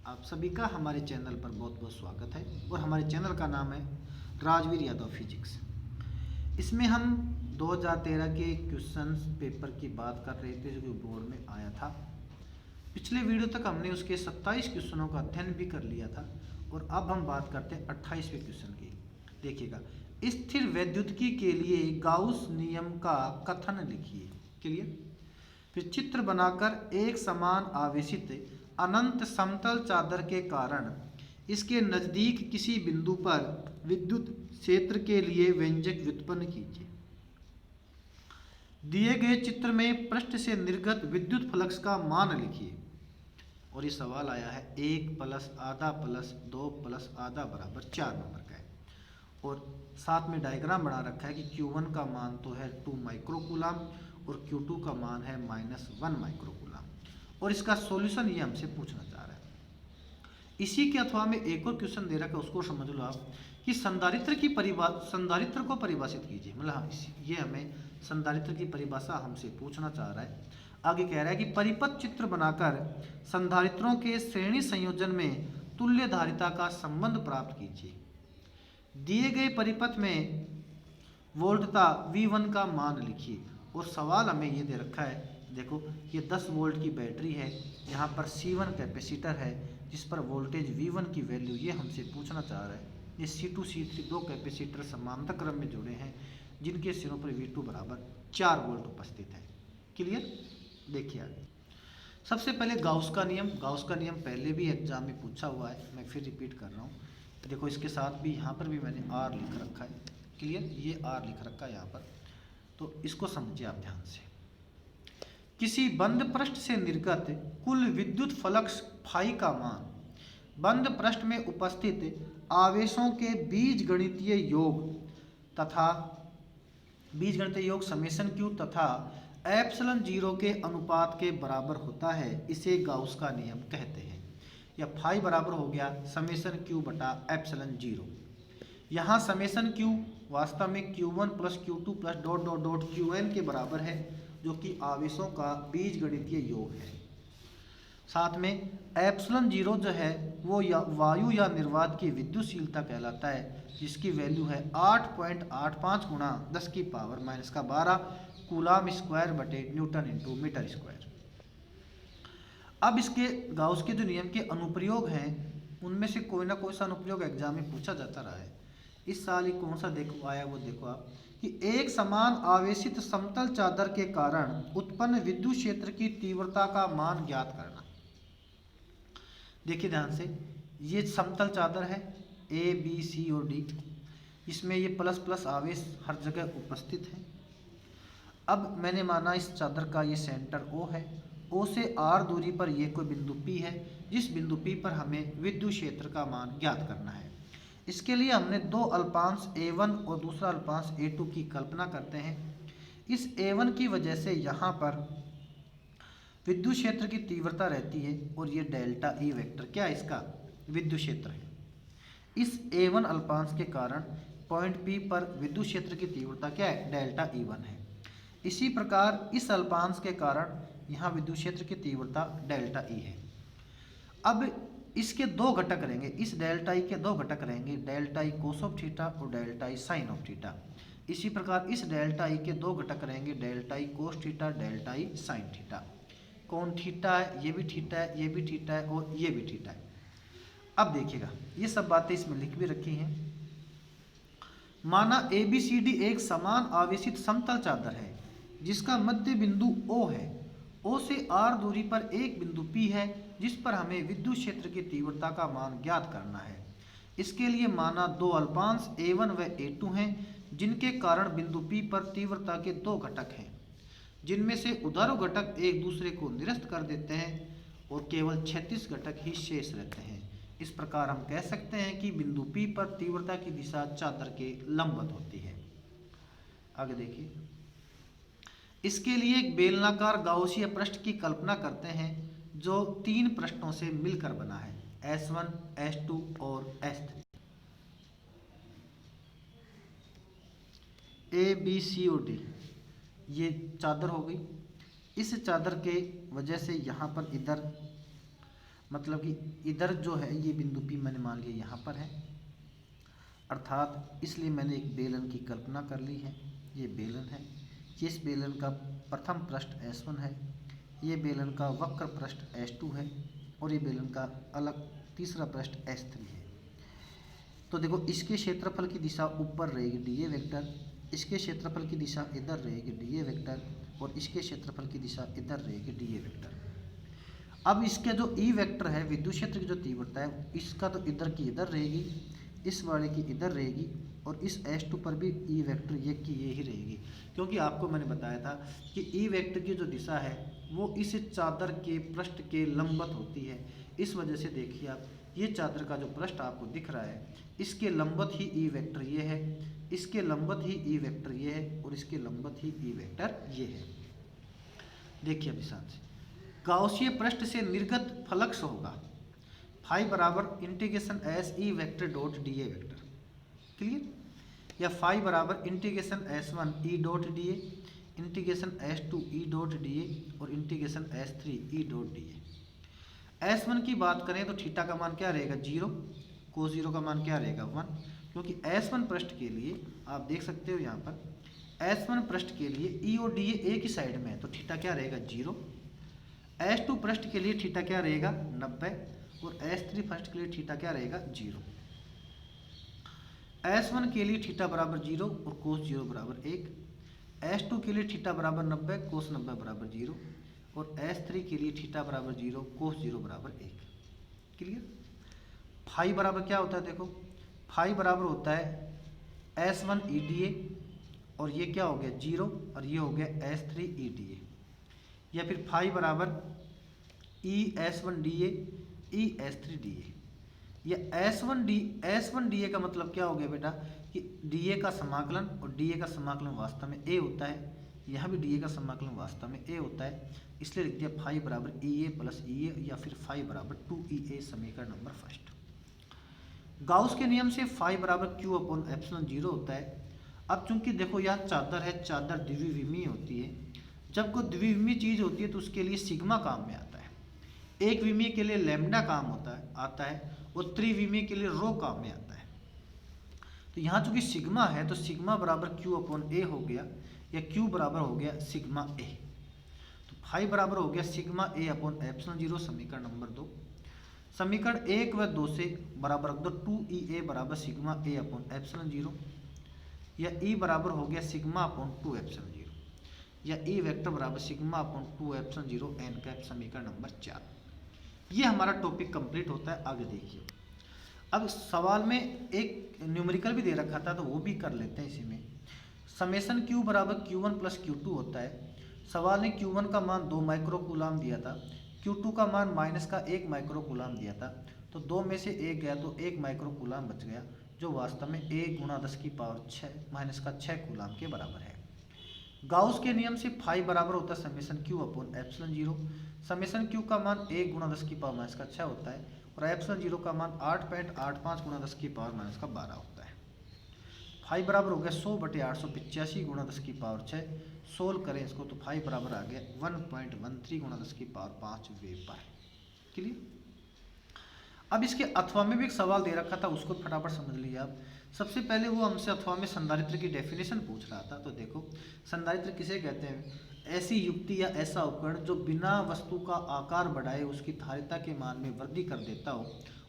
आप सभी का हमारे चैनल पर बहुत बहुत स्वागत है और हमारे चैनल का नाम है राजवीर यादव फिजिक्स। इसमें हम 2013 के क्वेश्चंस पेपर की बात कर रहे थे जो कि बोर्ड में आया था। पिछले वीडियो तक हमने उसके 27 क्वेश्चनों का अध्ययन भी कर लिया था और अब हम बात करते हैं 28वें क्वेश्चन की। देखिएगा, स्थिर वैद्युतिकी के लिए गाउस नियम का कथन लिखिए। क्लियर। फिर चित्र बनाकर एक समान आवेशित अनंत समतल चादर के कारण इसके नजदीक किसी बिंदु पर विद्युत क्षेत्र के लिए व्यंजक व्युत्पन्न कीजिए। दिए गए चित्र में पृष्ठ से निर्गत विद्युत फ्लक्स का मान लिखिए। और ये सवाल आया है 1 + आधा + 2 + आधा बराबर 4 नंबर का है। और साथ में डायग्राम बना रखा है कि Q1 का मान तो है 2 माइक्रोकूलम और Q2 का मान है -1 माइक्रोकूलम। और इसका सॉल्यूशन ये हमसे पूछना चाह रहा है। इसी के अथवा में एक और क्वेश्चन दे रखा है, उसको समझ लो आप कि संधारित्र को परिभाषित कीजिए। मतलब ये हमें संधारित्र की परिभाषा हमसे पूछना चाह रहा है। आगे कह रहा है कि परिपथ चित्र बनाकर संधारित्रों के श्रेणी संयोजन में तुल्य धारिता का संबंध प्राप्त कीजिए। दिए गए परिपथ में वोल्टता V1 का मान लिखिए। और सवाल हमें ये दे रखा है, देखो ये 10 वोल्ट की बैटरी है, यहाँ पर C1 कैपेसिटर है जिस पर वोल्टेज V1 की वैल्यू ये हमसे पूछना चाह रहा है। ये C2 C3 दो कैपेसिटर समांतर क्रम में जुड़े हैं जिनके सिरों पर V2 बराबर 4 वोल्ट उपस्थित है। क्लियर। देखिए आगे, सबसे पहले गाउस का नियम पहले भी एग्जाम में पूछा हुआ है, मैं फिर रिपीट कर रहा हूँ। देखो इसके साथ भी यहाँ पर भी मैंने R लिख रखा है। क्लियर, ये R लिख रखा है यहाँ पर, तो इसको समझिए आप ध्यान से। किसी बंद पृष्ठ से निर्गत कुल विद्युत फ्लक्स फाई का मान बंद पृष्ठ में उपस्थित आवेशों के बीजगणितीय योग समेशन क्यू तथा एप्सिलॉन 0 के अनुपात के बराबर होता है। इसे गाउस का नियम कहते हैं। या फाई बराबर हो गया समेशन क्यू बटा एप्सिलॉन 0। यहाँ समेशन क्यू वास्तव में Q1 + Q2 + ... Qn के बराबर है, जो कि आवेशों का बीजगणितीय योग है। साथ में एप्सिलॉन 0 जो है वो वायु या निर्वात की विद्युतशीलता कहलाता है, जिसकी वैल्यू है 8.85 × 10⁻⁻12 कूलम स्क्वायर बटे न्यूटन × मीटर स्क्वायर। अब इसके गाउस के जो नियम के अनुप्रयोग हैं उनमें से कोई ना कोई सा अनुप्रयोग एग्जाम में पूछा जाता रहा है। इस साल ही कौन सा देखो आया वो देखो आप कि एक समान आवेशित समतल चादर के कारण उत्पन्न विद्युत क्षेत्र की तीव्रता का मान ज्ञात करना। देखिए ध्यान से, ये समतल चादर है A B C और D, इसमें ये प्लस आवेश हर जगह उपस्थित है। अब मैंने माना इस चादर का ये सेंटर O है, O से R दूरी पर ये कोई बिंदु P है, जिस बिंदु P पर हमें विद्युत क्षेत्र का मान ज्ञात करना है। इसके लिए हमने दो अल्पांश A1 और दूसरा अल्पांश A2 की कल्पना करते हैं। इस A1 की वजह से यहाँ पर विद्युत क्षेत्र की तीव्रता रहती है और ये डेल्टा E वेक्टर क्या है, इसका विद्युत क्षेत्र है। इस A1 अल्पांश के कारण पॉइंट P पर विद्युत क्षेत्र की तीव्रता क्या है, डेल्टा E1 है। इसी प्रकार इस अल्पांश के कारण यहाँ विद्युत क्षेत्र की तीव्रता डेल्टा E है। अब इसके दो घटक रहेंगे, इस डेल्टा ई के दो घटक रहेंगे, delta E cos of theta और delta E sine of theta. इसी प्रकार इस डेल्टा ई के दो घटक रहेंगे, delta E cos theta, delta E sine theta. कौन थीटा है, ये भी थीटा है, ये भी थीटा है और ये भी थीटा है। अब देखिएगा, ये सब बातें इसमें लिख भी रखी हैं। माना ABCD एक समान आवेशित समतल चादर है जिसका मध्य बिंदु O है। O से R दूरी पर एक बिंदु P है जिस पर हमें विद्युत क्षेत्र की तीव्रता का मान ज्ञात करना है। इसके लिए माना दो अल्पांश A1 व A2 हैं जिनके कारण बिंदु P पर तीव्रता के दो घटक हैं, जिनमें से उधारू घटक एक दूसरे को निरस्त कर देते हैं और केवल 36 घटक ही शेष रहते हैं। इस प्रकार हम कह सकते हैं कि बिंदु P पर तीव्रता की दिशा चादर के लंबवत होती है। आगे देखिए, इसके लिए एक बेलनाकार गाउसीय पृष्ठ की कल्पना करते हैं जो 3 पृष्ठों से मिलकर बना है, S1, S2 और S3। A B C और D ये चादर हो गई। इस चादर के वजह से यहाँ पर इधर मतलब कि इधर जो है ये बिंदु P मैंने मान लिया यहाँ पर है, अर्थात इसलिए मैंने एक बेलन की कल्पना कर ली है। ये बेलन है, इस बेलन का प्रथम पृष्ठ S1 है, ये बेलन का वक्र पृष्ठ S2 है और ये बेलन का अलग तीसरा पृष्ठ S3 है। तो देखो इसके क्षेत्रफल की दिशा ऊपर रहेगी dA वेक्टर, इसके क्षेत्रफल की दिशा इधर रहेगी dA वेक्टर और इसके क्षेत्रफल की दिशा इधर रहेगी dA वेक्टर। अब इसके जो E वेक्टर है, विद्युत क्षेत्र की जो तीव्रता है, इसका तो इधर की इधर रहेगी, इस वाले की इधर रहेगी और इस S2 पर भी E वेक्टर ये की ये ही रहेगी, क्योंकि आपको मैंने बताया था कि E वेक्टर की जो दिशा है वो इस चादर के पृष्ठ के लंबवत होती है। इस वजह से देखिए आप, ये चादर का जो पृष्ठ आपको दिख रहा है इसके लंबवत ही E वेक्टर ये है, इसके लंबवत ही E वेक्टर ये है और इसके लंबवत ही E वेक्टर ये है। देखिए अभी साथ से गाउसीय पृष्ठ से निर्गत फ्लक्स होगा फाई बराबर integration S E vector dot D A vector, clear, या फाई बराबर integration S1 E dot D A, integration S2 E dot D A और integration S3 E dot D A. S1 की बात करें तो theta का मान क्या रहेगा 0, कोस 0 का मान क्या रहेगा 1, क्योंकि S1 पृष्ठ के लिए आप देख सकते हो यहाँ पर S1 पृष्ठ के लिए ई और डी एक ही साइड में है तो थीटा क्या रहेगा 0। S2 पृष्ठ के लिए थीटा क्या रहेगा 90 और S3 पृष्ठ के लिए थीटा क्या रहेगा 0। S1 के लिए थीटा बराबर 0 और कोस 0 बराबर 1, S2 के लिए थीटा बराबर 90 कोस 90 बराबर 0 और S3 के लिए थीटा बराबर 0 कोस 0 बराबर 1, क्लियर। फाई बराबर क्या होता है, देखो फाई बराबर होता है S1 EDA और ये क्या हो गया 0 और ये हो गया S3 EDA, या फिर फाई बराबर ES1 DA ES3 DA, या S1 DA का मतलब क्या हो गया बेटा कि DA का समाकलन, और DA का समाकलन वास्तव में A होता है, यहाँ भी DA का समाकलन वास्तव में A होता है, इसलिए लिख दिया फाई बराबर EA प्लस EA या फिर फाई बराबर 2EA, समीकरण नंबर फर्स्ट। गाउस के नियम से फाई बराबर Q अपॉन एप्सिलॉन 0 होता है। अब चूंकि देखो यह चादर है, चादर द्विविमीय होती है, जब कोई द्विविमीय चीज होती है तो उसके लिए सिग्मा काम में आता है, एक विमीय के लिए लैम्डा काम आता है और त्रिविमीय के लिए रो काम में आता है। तो यहाँ चूंकि सिग्मा है तो सिग्मा बराबर Q अपॉन A हो गया, या Q बराबर हो गया सिग्मा A, तो फाई बराबर हो गया सिग्मा A अपॉन एप्सिलॉन 0, समीकरण नंबर 2। समीकरण 1 व 2 से बराबर रख दो 2EA बराबर सिग्मा A अपॉन एप्सिलॉन 0, या E बराबर हो गया सिग्मा अपॉन 2 एप्सिलॉन 0, या E वेक्टर बराबर sigma upon 2 epsilon 0 n cap, समीकरण नंबर 4। ये हमारा टॉपिक कंप्लीट होता है। आगे देखिए, अब सवाल में एक न्यूमेरिकल भी दे रखा था तो वो भी कर लेते हैं इसी में। समेशन Q बराबर Q1 प्लस Q2 होता है। सवाल ने Q1 का मान 2 माइक्रो कूलाम दिया था, Q2 का मान माइनस का 1 माइक्रो कूलाम दिया था, तो 2 में से 1 गया तो 1 माइक्रो कूलाम बच गया, जो वास्तव में 1 गुणा 10 की पावर 6 माइनस का 6 कूलाम के बराबर है। गाउस के नियम से फाई बराबर होता है summation Q upon epsilon 0। Summation Q का मान 1 गुणा 10 की पावर माइनस का 6 होता है और एप्सिलॉन 0 का मान 8.85 गुणा 10 की पावर माइनस का 12 होता है। फाई बराबर हो गया 100/885 गुणा 10 की पावर 6, सोल्व करें इसको तो फाई बराबर आ गया 1.13 गुणा 10 की पावर 5 वेबर, क्लियर। अब इसके अथवा में भी एक सवाल दे रखा था, उसको फटाफट समझ लीजिए आप। सबसे पहले वो हमसे अथवा में संधारित्र की डेफिनेशन पूछ रहा था, तो देखो संधारित्र किसे कहते हैं, ऐसी युक्ति या ऐसा उपकरण जो बिना वस्तु का आकार बढ़ाए उसकी धारिता के मान में वृद्धि कर देता हो,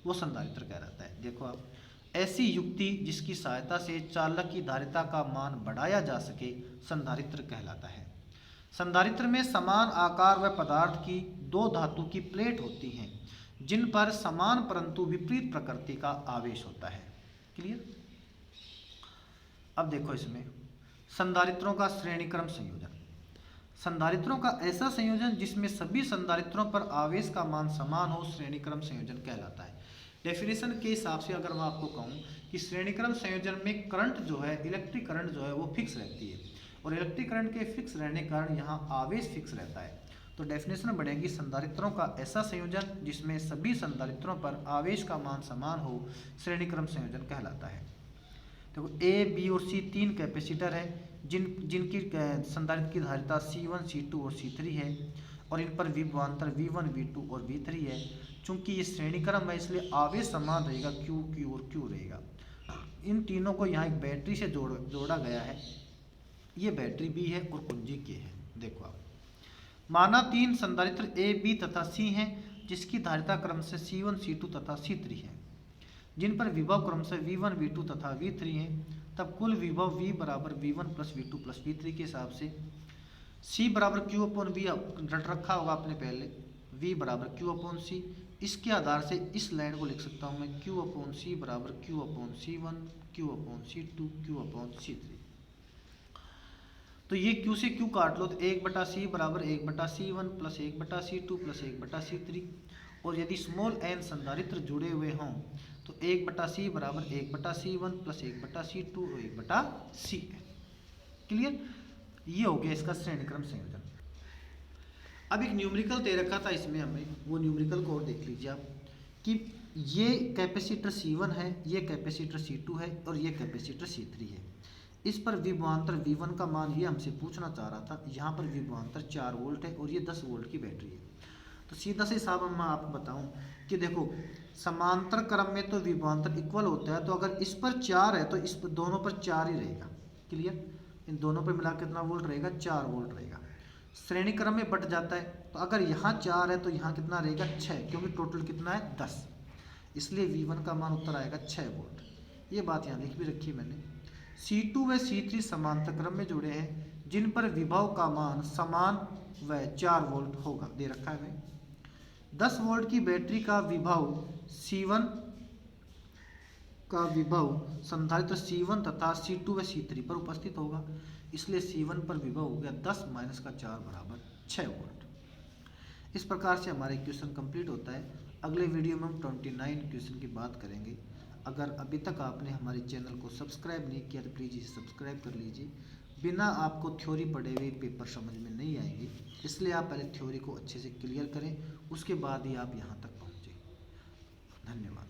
वो संधारित्र कहलाता है। देखो आप, ऐसी युक्ति जिसकी सहायता से चालक की धारिता का मान बढ़ाया जा सके संधारित्र कहलाता है। संधारित्र में समान आकार व पदार्थ की 2 धातु की प्लेट होती हैं जिन पर समान परंतु विपरीत प्रकृति का आवेश होता है, क्लियर। अब देखो इसमें संधारित्रों का श्रेणीक्रम संयोजन। संधारित्रों का ऐसा संयोजन जिसमें सभी संधारित्रों पर आवेश का मान समान हो श्रेणीक्रम संयोजन कहलाता है। डेफिनेशन के हिसाब से अगर मैं आपको कहूँ कि श्रेणीक्रम संयोजन में करंट जो है, इलेक्ट्रिक करंट जो है वो फिक्स रहती है, और इलेक्ट्रिक करंट के फिक्स रहने के कारण यहाँ आवेश फिक्स रहता है। तो डेफिनेशन बनेगी संधारित्रों का ऐसा संयोजन जिसमें सभी संधारित्रों पर आवेश का मान समान हो श्रेणीक्रम संयोजन कहलाता है। देखो ए, बी और सी 3 कैपेसिटर है जिनकी संधारित्र की धारिता C1, C2 और C3 है, और इन पर विभवांतर V1, V2 और V3 है। चूंकि ये श्रेणी क्रम है इसलिए आवेश समान रहेगा, क्यू क्यू और क्यू रहेगा। इन तीनों को यहाँ एक बैटरी से जोड़ा गया है, ये बैटरी बी है और कुंजी के है। देखो आप, माना 3 संधारित्र ए बी तथा सी हैं जिसकी धारिता क्रम से C1 C2 तथा C3 है, जिन पर विभव क्रम से V1 V2 तथा V3 है, तब कुल विभव V बराबर V1 plus V2 plus V3 के हिसाब से C बराबर Q अपॉन V रट रखा होगा आपने पहले, V बराबर Q अपॉन C। इसके आधार से इस लाइन को लिख सकता हूँ मैं Q अपॉन C बराबर Q upon C1 Q upon C2 Q upon C3। तो ये Q से Q काट लो तो 1/C बराबर 1/C1 plus 1/C2 plus 1/C3। और यदि स्मॉल n संधारित्र जुड़े हुए हों तो 1/C बराबर 1/C1 प्लस 1/C2 और 1/Cn। क्लियर? ये हो गया इसका श्रेणी क्रम संयोजन। अब एक न्यूमेरिकल दे रखा था इसमें हमें, वो न्यूमेरिकल को और देख लीजिए आप कि ये कैपेसिटर C1 है, ये कैपेसिटर C2 है और ये कैपेसिटर C3 है। इस पर विभवांतर V1 का मान ये हमसे पूछना चाह रहा था। यहाँ पर विभवांतर 4 वोल्ट है और ये 10 वोल्ट की बैटरी है। तो सीधा से हिसाब मैं आपको बताऊं कि देखो समांतर क्रम में तो विभवांतर इक्वल होता है, तो अगर इस पर 4 है तो इस पर दोनों पर 4 ही रहेगा। क्लियर? इन दोनों पर मिला कितना वोल्ट रहेगा? 4 वोल्ट रहेगा। श्रेणी क्रम में बट जाता है तो अगर यहाँ 4 है तो यहाँ कितना रहेगा? 6, क्योंकि टोटल कितना है? 10। इसलिए V1 का मान उत्तर आएगा 6 वोल्ट। ये बात यहाँ लिख भी रखी है मैंने। C2 व C3 समांतर क्रम में जुड़े हैं जिन पर विभव का मान समान व 4 वोल्ट होगा, दे रखा है मैं। 10 वोल्ट की बैटरी का विभव C1 का विभव संधारित्र C1 तथा C2 व C3 पर उपस्थित होगा, इसलिए C1 पर विभव हो गया 10 माइनस का 4 बराबर 6 वोल्ट। इस प्रकार से हमारा क्वेश्चन कंप्लीट होता है। अगले वीडियो में हम 29 क्वेश्चन की बात करेंगे। अगर अभी तक आपने हमारे चैनल को सब्सक्राइब नहीं किया तो प्लीज़ इसे सब्सक्राइब कर लीजिए। बिना आपको थ्योरी पढ़े हुए पेपर समझ में नहीं आएंगे, इसलिए आप पहले थ्योरी को अच्छे से क्लियर करें, उसके बाद ही आप यहाँ तक पहुँचें। धन्यवाद।